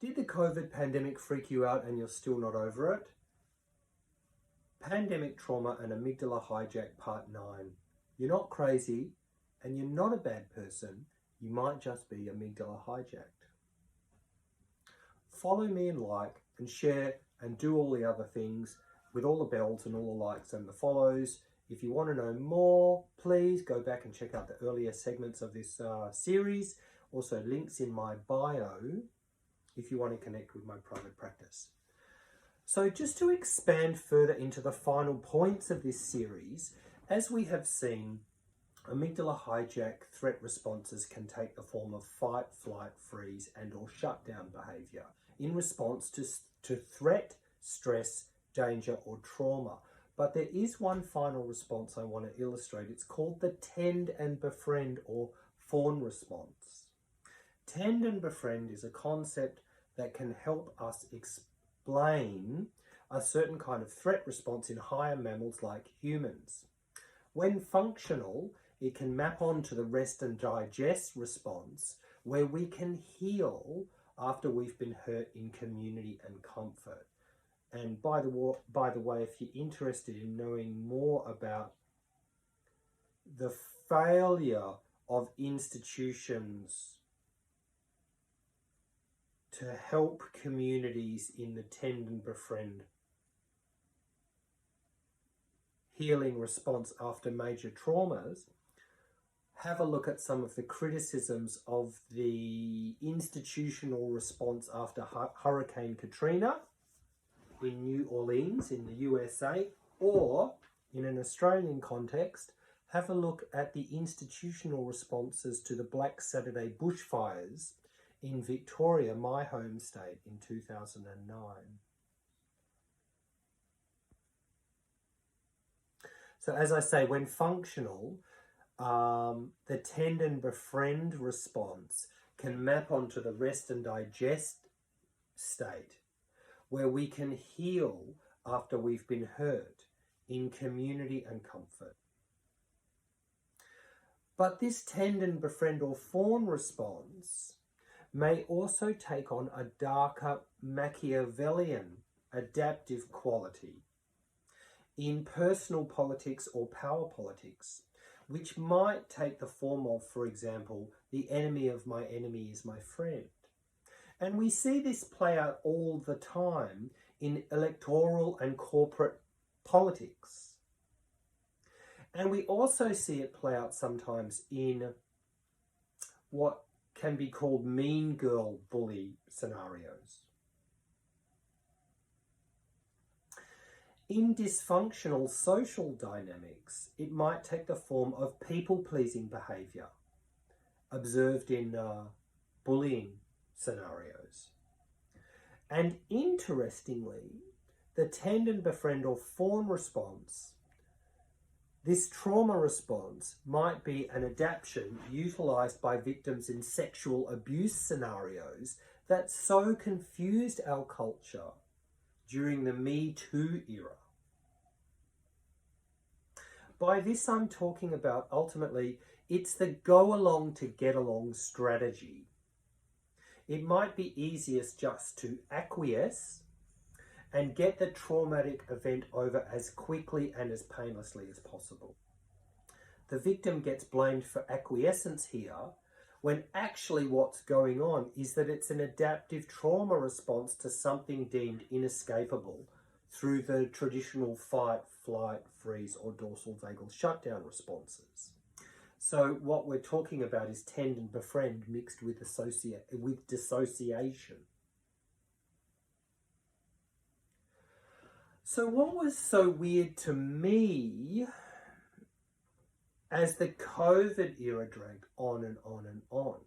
Did the COVID pandemic freak you out and you're still not over it? Pandemic Trauma and Amygdala Hijack Part 9. You're not crazy and you're not a bad person. You might just be amygdala hijacked. Follow me and like and share and do all the other things with all the bells and all the likes and the follows. If you want to know more, please go back and check out the earlier segments of this series. Also links in my bio if you want to connect with my private practice. So just to expand further into the final points of this series, as we have seen, amygdala hijack threat responses can take the form of fight, flight, freeze, and or shutdown behaviour in response to threat, stress, danger, or trauma. But there is one final response I want to illustrate. It's called the tend and befriend or faun response. Tend and befriend is a concept that can help us explain a certain kind of threat response in higher mammals like humans. When functional, it can map onto the rest and digest response, where we can heal after we've been hurt in community and comfort. And by the way, if you're interested in knowing more about the failure of institutions to help communities in the tend and befriend healing response after major traumas, have a look at some of the criticisms of the institutional response after Hurricane Katrina in New Orleans in the USA, or in an Australian context, have a look at the institutional responses to the Black Saturday bushfires in Victoria, my home state, in 2009. So as I say, when functional, the tend and befriend response can map onto the rest and digest state, where we can heal after we've been hurt in community and comfort. But this tend and befriend or faun response may also take on a darker Machiavellian adaptive quality in personal politics or power politics, which might take the form of, for example, the enemy of my enemy is my friend. And we see this play out all the time in electoral and corporate politics. And we also see it play out sometimes in what can be called mean girl bully scenarios. In dysfunctional social dynamics, it might take the form of people-pleasing behaviour observed in bullying scenarios. And interestingly, the tend and befriend or faun response, this trauma response, might be an adaptation utilised by victims in sexual abuse scenarios that so confused our culture during the Me Too era. By this I'm talking about, ultimately, it's the go along to get along strategy. It might be easiest just to acquiesce and get the traumatic event over as quickly and as painlessly as possible. The victim gets blamed for acquiescence here, when actually what's going on is that it's an adaptive trauma response to something deemed inescapable through the traditional fight, flight, freeze, or dorsal vagal shutdown responses. So what we're talking about is tend and befriend mixed with dissociation. So what was so weird to me as the COVID era dragged on and on and on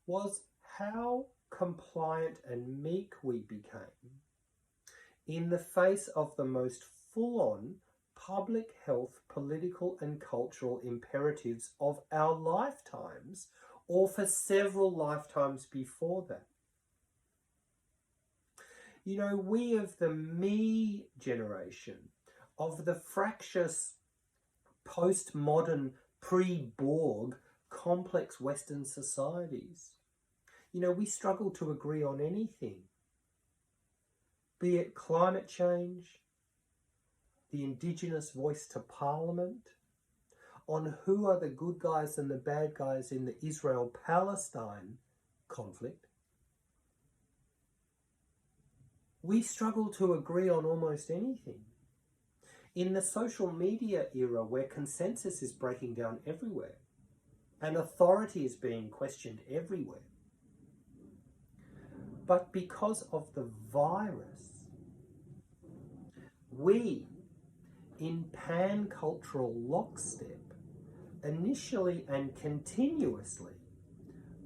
was how compliant and meek we became in the face of the most full-on public health, political and cultural imperatives of our lifetimes, or for several lifetimes before that. You know, we of the me generation, of the fractious postmodern pre-Borg complex Western societies, You know, we struggle to agree on anything, be it climate change, the Indigenous voice to Parliament, on who are the good guys and the bad guys in the Israel-Palestine conflict. We struggle to agree on almost anything. In the social media era, where consensus is breaking down everywhere and authority is being questioned everywhere, but because of the virus, we, in pan-cultural lockstep, initially and continuously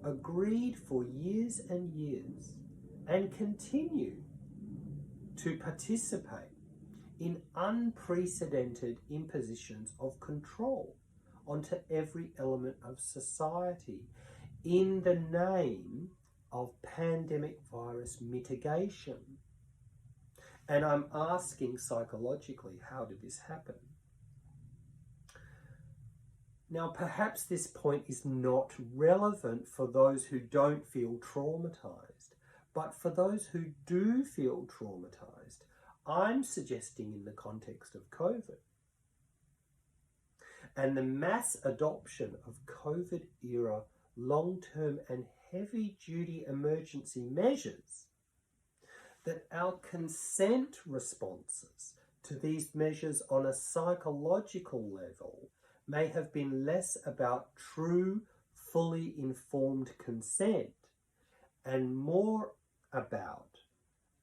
agreed for years and years and continue to participate in unprecedented impositions of control onto every element of society in the name of pandemic virus mitigation. And I'm asking psychologically, how did this happen? Now, perhaps this point is not relevant for those who don't feel traumatized, but for those who do feel traumatized, I'm suggesting in the context of COVID and the mass adoption of COVID-era long-term and heavy-duty emergency measures, that our consent responses to these measures on a psychological level may have been less about true, fully informed consent and more about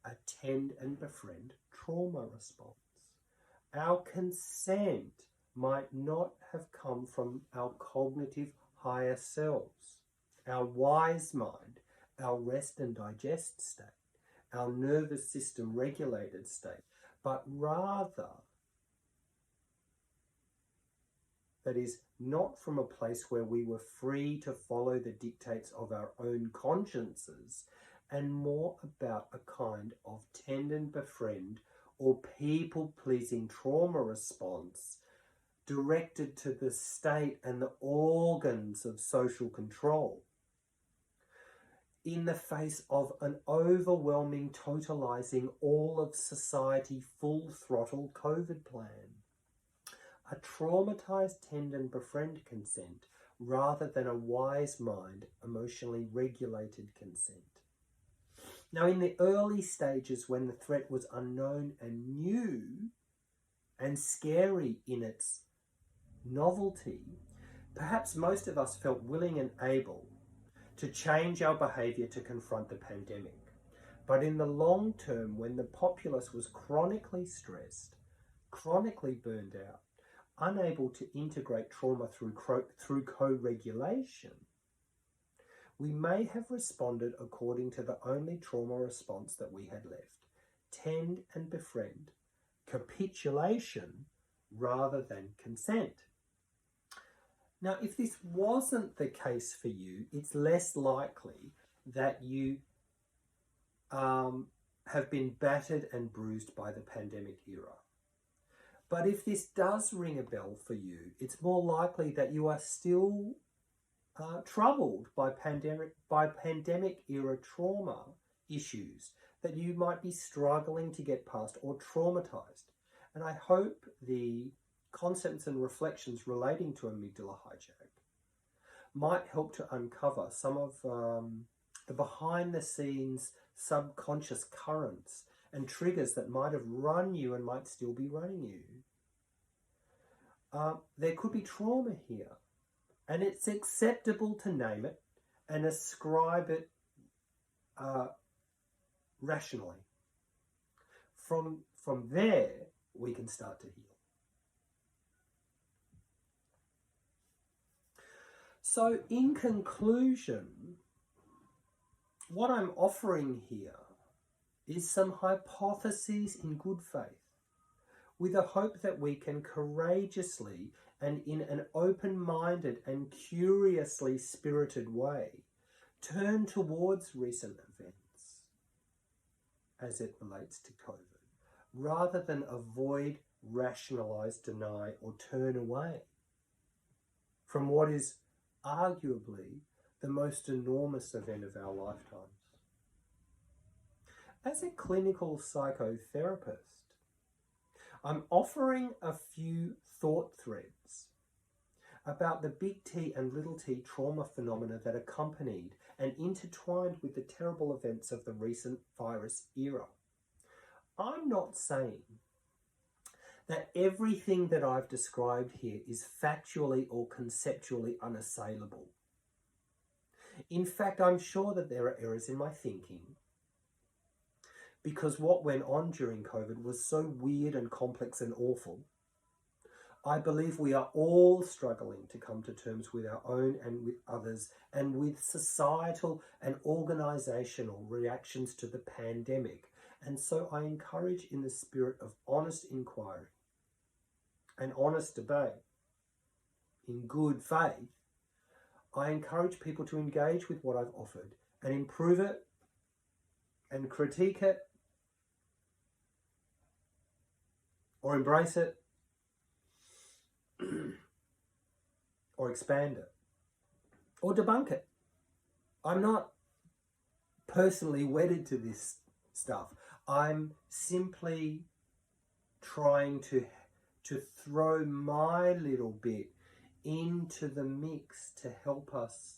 attend and befriend trauma response. Our consent might not have come from our cognitive higher selves, our wise mind, our rest and digest state, our nervous system regulated state, but rather that is not from a place where we were free to follow the dictates of our own consciences, and more about a kind of tend and befriend or people-pleasing trauma response directed to the state and the organs of social control in the face of an overwhelming, totalising, all of society, full throttle COVID plan. A traumatised tend and befriend consent rather than a wise mind, emotionally regulated consent. Now, in the early stages when the threat was unknown and new and scary in its novelty, perhaps most of us felt willing and able to change our behaviour to confront the pandemic. But in the long term, when the populace was chronically stressed, chronically burned out, unable to integrate trauma through co-regulation, we may have responded according to the only trauma response that we had left: tend and befriend, capitulation rather than consent. Now, if this wasn't the case for you, it's less likely that you have been battered and bruised by the pandemic era. But if this does ring a bell for you, it's more likely that you are still troubled by pandemic era trauma issues that you might be struggling to get past or traumatized. And I hope the concepts and reflections relating to amygdala hijack might help to uncover some of the behind the scenes subconscious currents and triggers that might have run you and might still be running you. There could be trauma here, and it's acceptable to name it and ascribe it rationally. From there, we can start to heal. So in conclusion, what I'm offering here is some hypotheses in good faith, with a hope that we can courageously and in an open-minded and curiously spirited way turn towards recent events as it relates to COVID, rather than avoid, rationalise, deny or turn away from what is arguably the most enormous event of our lifetimes. As a clinical psychotherapist, I'm offering a few thought threads about the big T and little t trauma phenomena that accompanied and intertwined with the terrible events of the recent virus era. I'm not saying that everything that I've described here is factually or conceptually unassailable. In fact, I'm sure that there are errors in my thinking, because what went on during COVID was so weird and complex and awful. I believe we are all struggling to come to terms with our own and with others and with societal and organisational reactions to the pandemic. And so I encourage, in the spirit of honest inquiry and honest debate, in good faith, I encourage people to engage with what I've offered and improve it and critique it or embrace it or expand it or debunk it. I'm not personally wedded to this stuff. I'm simply trying to throw my little bit into the mix to help us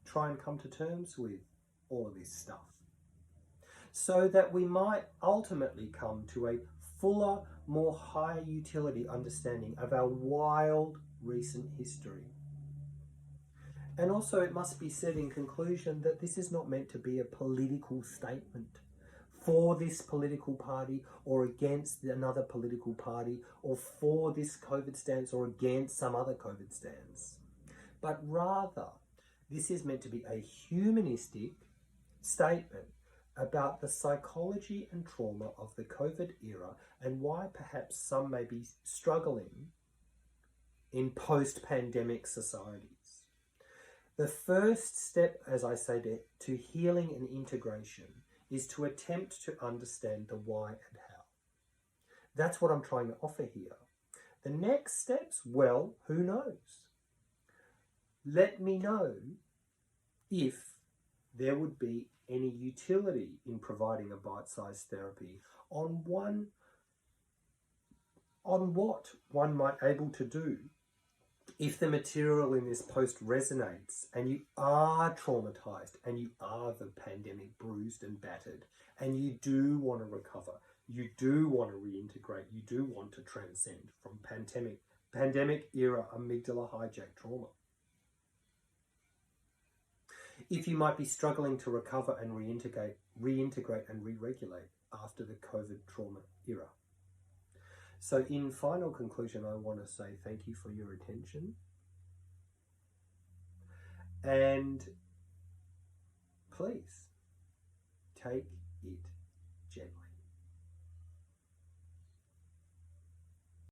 try and come to terms with all of this stuff, so that we might ultimately come to a fuller, more higher utility understanding of our wild recent history. And also, it must be said in conclusion that this is not meant to be a political statement for this political party or against another political party, or for this COVID stance or against some other COVID stance. But rather, this is meant to be a humanistic statement about the psychology and trauma of the COVID era and why perhaps some may be struggling in post-pandemic societies. The first step, as I say, to healing and integration is to attempt to understand the why and how. That's what I'm trying to offer here. The next steps, well, who knows? Let me know if there would be any utility in providing a bite-sized therapy on what one might be able to do if the material in this post resonates and you are traumatized and you are the pandemic bruised and battered and you do want to recover, you do want to reintegrate, you do want to transcend from pandemic era amygdala hijack trauma. If you might be struggling to recover and reintegrate and re-regulate after the COVID trauma era. So in final conclusion, I want to say thank you for your attention. And please take